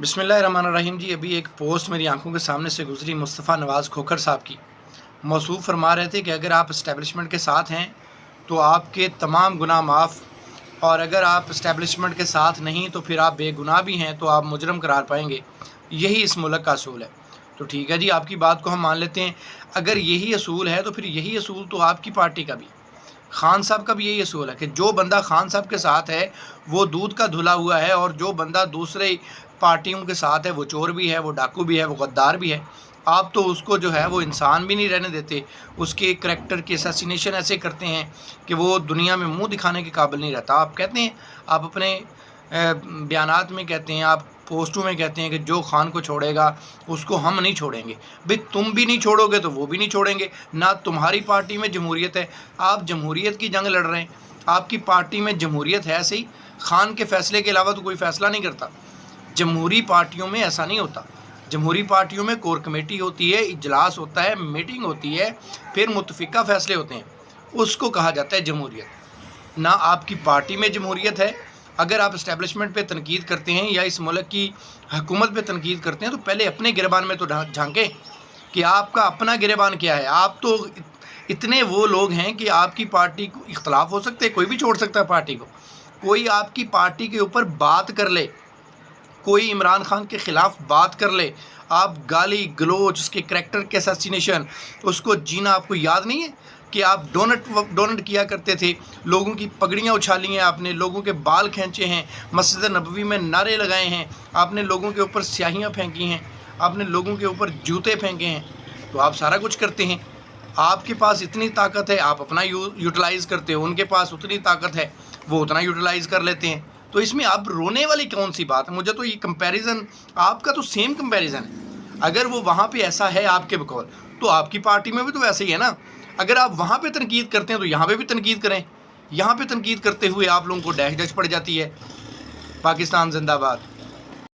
बिस्मिल्लाहिर्रहमानिर्रहीम जी। अभी एक पोस्ट मेरी आंखों के सामने से गुजरी। मुस्तफ़ा नवाज़ खोखर साहब की मौसूफ़ फरमा रहे थे कि अगर आप इस्टेब्लिशमेंट के साथ हैं तो आपके तमाम गुनाह माफ़, और अगर आप इस्टेब्लिशमेंट के साथ नहीं तो फिर आप बेगुनाह भी हैं तो आप मुजरम करार पाएंगे। यही इस मुल्क का असूल है। तो ठीक है जी, आपकी बात को हम मान लेते हैं। अगर यही असूल है तो फिर यही असूल तो आपकी पार्टी का भी, खान साहब का भी यही असूल है कि जो बंदा खान साहब के साथ है वो दूध का धुला हुआ है, और जो बंदा दूसरे पार्टियों के साथ है वो चोर भी है, वो डाकू भी है, वो गद्दार भी है। आप तो उसको जो है वो इंसान भी नहीं रहने देते। उसके करैक्टर की असैसिनेशन ऐसे करते हैं कि वो दुनिया में मुंह दिखाने के काबिल नहीं रहता। आप कहते हैं, आप अपने बयानात में कहते हैं, आप पोस्टों में कहते हैं कि जो खान को छोड़ेगा उसको हम नहीं छोड़ेंगे। भाई तुम भी नहीं छोड़ोगे तो वो भी नहीं छोड़ेंगे। ना तुम्हारी पार्टी में जमहूरियत है, आप जमहूरियत की जंग लड़ रहे हैं। आपकी पार्टी में जमहूरियत है सही, खान के फैसले के अलावा तो कोई फैसला नहीं करता। जमहूरी पार्टियों में ऐसा नहीं होता। जमहूरी पार्टियों में कोर कमेटी होती है, इजलास होता है, मीटिंग होती है, फिर मुतफिका फैसले होते हैं, उसको कहा जाता है जमहूरियत। ना आपकी पार्टी में जमहूरियत है। अगर आप इस्टेब्लिशमेंट पे तनकीद करते हैं या इस मुल्क की हुकूमत पे तनकीद करते हैं तो पहले अपने गिरबान में तो झांकें कि आपका अपना गिरबान क्या है। आप तो इतने वो लोग हैं कि आपकी पार्टी को इख्तलाफ हो सकते हैं, कोई भी छोड़ सकता है पार्टी को। कोई आपकी पार्टी के ऊपर बात कर ले, कोई इमरान खान के ख़िलाफ़ बात कर ले, आप गाली गलोच, उसके करैक्टर के असैसिनेशन, उसको जीना आपको याद नहीं है कि आप डोनट किया करते थे, लोगों की पगड़ियाँ उछाली हैं आपने, लोगों के बाल खींचे हैं, मस्जिद नबवी में नारे लगाए हैं, आपने लोगों के ऊपर स्याहियाँ फेंकी हैं, आपने लोगों के ऊपर जूते फेंके हैं। तो आप सारा कुछ करते हैं। आपके पास इतनी ताकत है, आप अपना यूटिलाइज़ करते हो। उनके पास उतनी ताकत है, वो उतना यूटिलाइज़ कर लेते हैं। तो इसमें अब रोने वाली कौन सी बात है? मुझे तो ये कंपैरिजन, आपका तो सेम कंपैरिजन है। अगर वो वहाँ पे ऐसा है आपके बकौल, तो आपकी पार्टी में भी तो ऐसे ही है ना। अगर आप वहाँ पे तनकीद करते हैं तो यहाँ पे भी तनकीद करें। यहाँ पे तनकीद करते हुए आप लोगों को डैश डैश पड़ जाती है। पाकिस्तान जिंदाबाद।